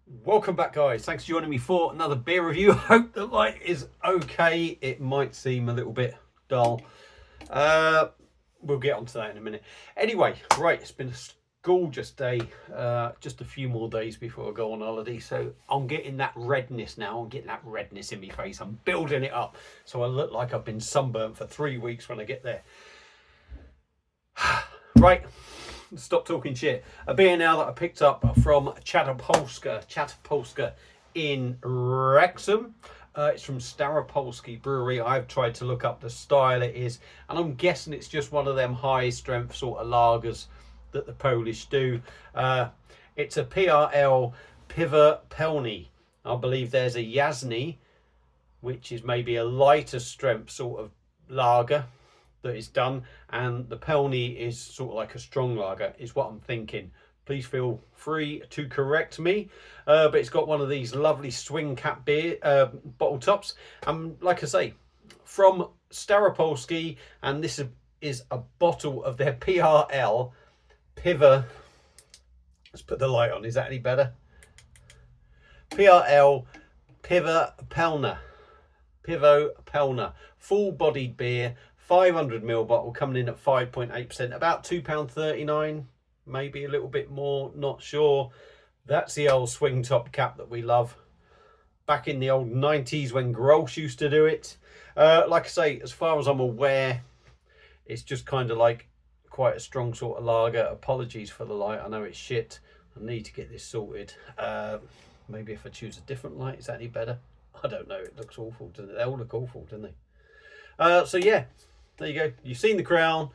Welcome back, guys. Thanks for joining me for another beer review. Hope the light is okay. It might seem a little bit dull. We'll get onto that in a minute. Anyway, right, it's been a gorgeous day. Just a few more days before I go on holiday, so I'm getting that redness now. I'm getting that redness in my face. I'm building it up, so I look like I've been sunburnt for 3 weeks when I get there. Right. Stop talking shit. A beer now that I picked up from Staropolska in Wrexham. It's from Staropolski Brewery. I've tried to look up the style it is, and I'm guessing it's just one of them high strength sort of lagers that the Polish do. It's a PRL piwo pelne. I believe there's a Jasny, which is maybe a lighter strength sort of lager that is done, and the pelne is sort of like a strong lager is what I'm thinking. Please feel free to correct me, but it's got one of these lovely swing cap beer bottle tops, and like I say, from Staropolski, and this is a bottle of their PRL piwo. Let's put the light on. Is that any better? PRL piwo pelne, full-bodied beer, 500ml bottle, coming in at 5.8%, about £2.39, maybe a little bit more, not sure. That's the old swing top cap that we love. Back in the old 90s when Grolsch used to do it. Like I say, as far as I'm aware, it's just kind of like quite a strong sort of lager. Apologies for the light, I know it's shit. I need to get this sorted. Maybe if I choose a different light, is that any better? I don't know, it looks awful, doesn't it? They all look awful, don't they? So yeah, there you go. You've seen the crown.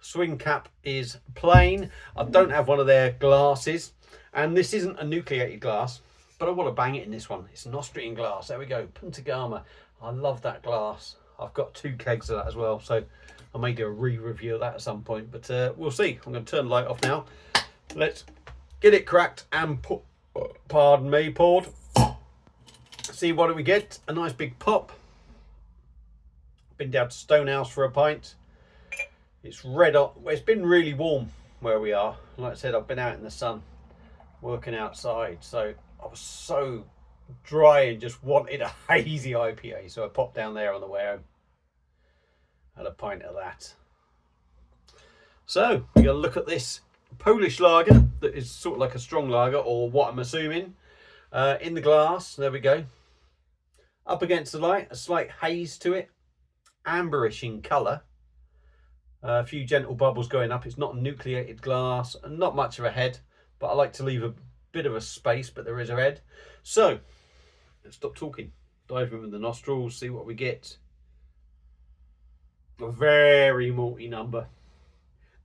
Swing cap is plain. I don't have one of their glasses, and this isn't a nucleated glass, but I want to bang it in this one. It's an Austrian glass. There we go. Puntagama. I love that glass. I've got 2 kegs of that as well, so I may do a re-review of that at some point, but we'll see. I'm going to turn the light off now. Let's get it cracked and put, pardon me, poured. See what do we get. A nice big pop. Been down to Stonehouse for a pint. It's red hot. Well, it's been really warm where we are. Like I said, I've been out in the sun working outside, so I was so dry and just wanted a hazy IPA, so I popped down there on the way home. Had a pint of that. So we're going to look at this Polish lager that is sort of like a strong lager, or what I'm assuming. In the glass, there we go. Up against the light, a slight haze to it. Amberish in colour, a few gentle bubbles going up. It's not a nucleated glass and not much of a head, but I like to leave a bit of a space, but there is a head. So let's stop talking, dive in with the nostrils, see what we get. A very malty number.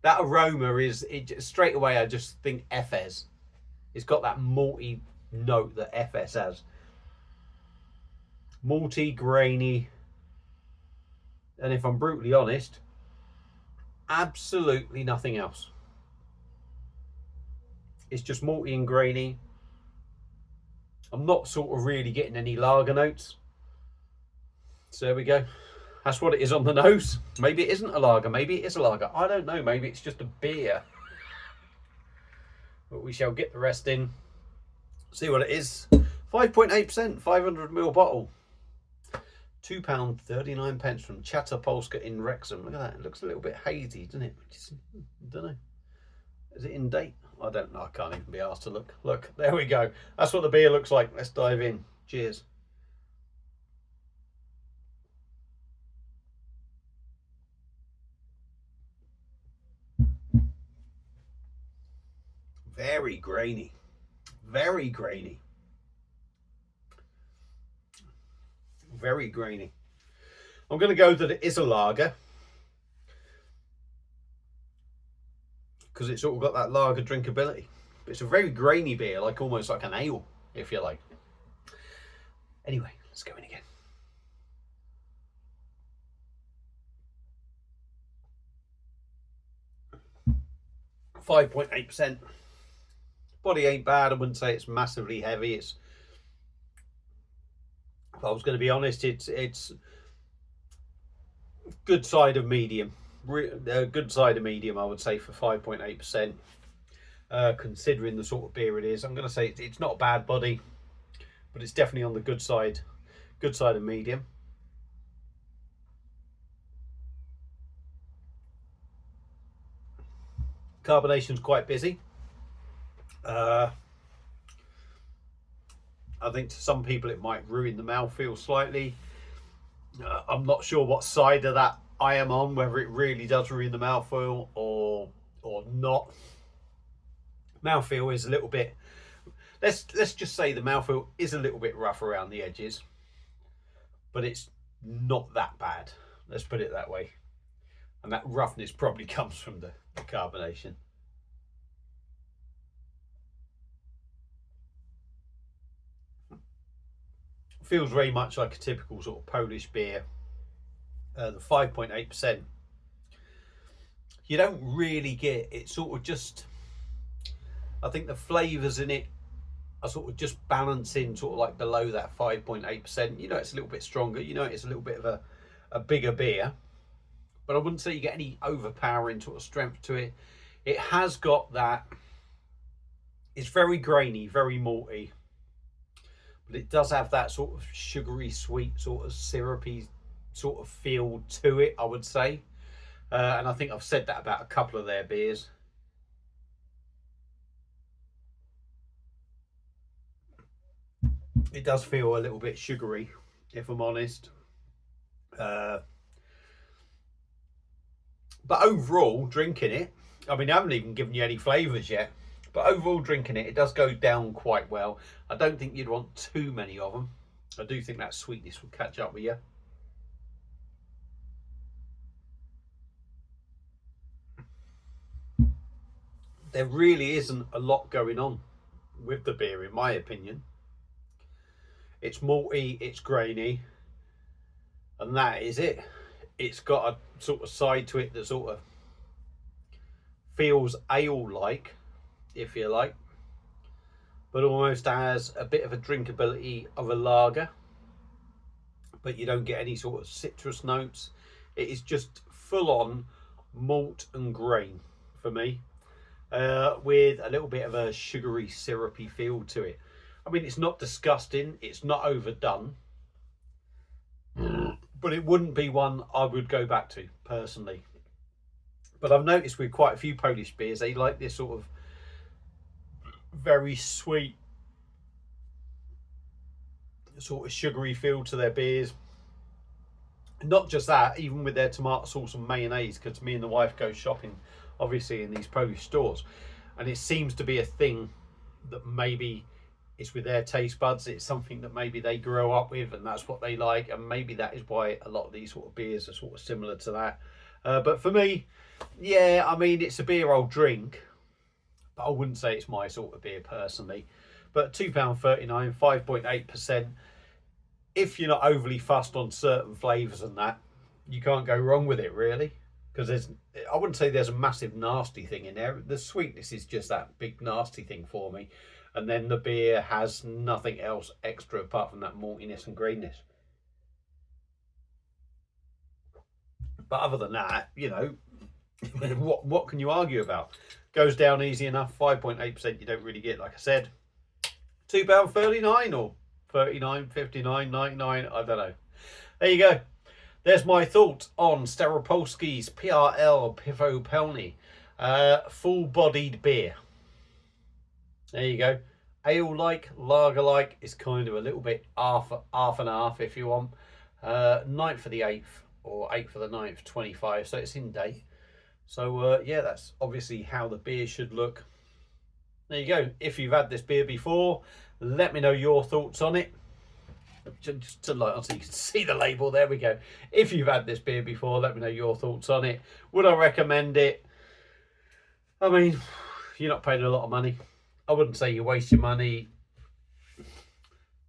That aroma is it, straight away I just think FS. It's got that malty note that FS has. Malty, grainy, and if I'm brutally honest, absolutely nothing else. It's just malty and grainy. I'm not sort of really getting any lager notes. So there we go. That's what it is on the nose. Maybe it isn't a lager. Maybe it is a lager. I don't know. Maybe it's just a beer. But we shall get the rest in. See what it is. 5.8%, 500ml bottle. £2.39 from Staropolska in Wrexham. Look at that. It looks a little bit hazy, doesn't it? I don't know. Is it in date? I don't know. I can't even be asked to look. Look, there we go. That's what the beer looks like. Let's dive in. Cheers. Very grainy. Very grainy. Very grainy. I'm going to go that it is a lager because it's sort of got that lager drinkability. But it's a very grainy beer, like almost like an ale, if you like. Anyway, let's go in again. %5.8%. Body ain't bad. I wouldn't say it's massively heavy. It's, if I was going to be honest, it's good side of medium. Good side of medium, I would say, for 5.8%. considering the sort of beer it is. I'm going to say it's not a bad body, but it's definitely on the good side of medium. Carbonation's quite busy. I think to some people it might ruin the mouthfeel slightly. I'm not sure what side of that I am on, whether it really does ruin the mouthfeel or not. Mouthfeel is a little bit, let's just say the mouthfeel is a little bit rough around the edges, but it's not that bad. Let's put it that way. And that roughness probably comes from the carbonation. Feels very much like a typical sort of Polish beer. The 5.8%. You don't really get it, sort of just, I think the flavours in it are sort of just balancing sort of like below that 5.8%. You know, it's a little bit stronger. You know, it's a little bit of a bigger beer. But I wouldn't say you get any overpowering sort of strength to it. It has got that, it's very grainy, very malty. But it does have that sort of sugary, sweet, sort of syrupy sort of feel to it, I would say. And I think I've said that about a couple of their beers. It does feel a little bit sugary, if I'm honest. But overall, drinking it, I mean, I haven't even given you any flavours yet, but overall drinking it, it does go down quite well. I don't think you'd want too many of them. I do think that sweetness will catch up with you. There really isn't a lot going on with the beer, in my opinion. It's malty, it's grainy, and that is it. It's got a sort of side to it that sort of feels ale-like, if you like, but almost has a bit of a drinkability of a lager, but you don't get any sort of citrus notes. It is just full-on malt and grain for me, with a little bit of a sugary, syrupy feel to it. I mean, it's not disgusting, it's not overdone, but it wouldn't be one I would go back to personally. But I've noticed with quite a few Polish beers, they like this sort of very sweet, sort of sugary feel to their beers. Not just that, even with their tomato sauce and mayonnaise, because me and the wife go shopping, obviously, in these Polish stores, and it seems to be a thing that maybe it's with their taste buds. It's something that maybe they grow up with, and that's what they like, and maybe that is why a lot of these sort of beers are sort of similar to that. But for me, yeah, I mean, it's a beer I'll drink, but I wouldn't say it's my sort of beer personally. But £2.39, 5.8%. If you're not overly fussed on certain flavours and that, you can't go wrong with it, really. Because I wouldn't say there's a massive nasty thing in there. The sweetness is just that big nasty thing for me. And then the beer has nothing else extra apart from that maltiness and grainness. But other than that, you know, what can you argue about? Goes down easy enough. 5.8% you don't really get, like I said. £2.39 or 39, 59, 99, I don't know. There you go. There's my thoughts on Staropolski's PRL Piwo Pelne. Full-bodied beer. There you go. Ale-like, lager-like is kind of a little bit half and half if you want. 9th for the 8th or 8th for the 9th, 25. So it's in date. So yeah, that's obviously how the beer should look. There you go. If you've had this beer before, let me know your thoughts on it. Just to light on so you can see the label. There we go. If you've had this beer before, let me know your thoughts on it. Would I recommend it? I mean, you're not paying a lot of money. I wouldn't say you waste your money,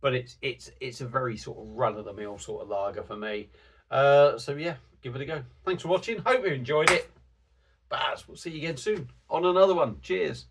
but it's a very sort of run-of-the-mill sort of lager for me. So yeah, give it a go. Thanks for watching. Hope you enjoyed it. But we'll see you again soon on another one. Cheers.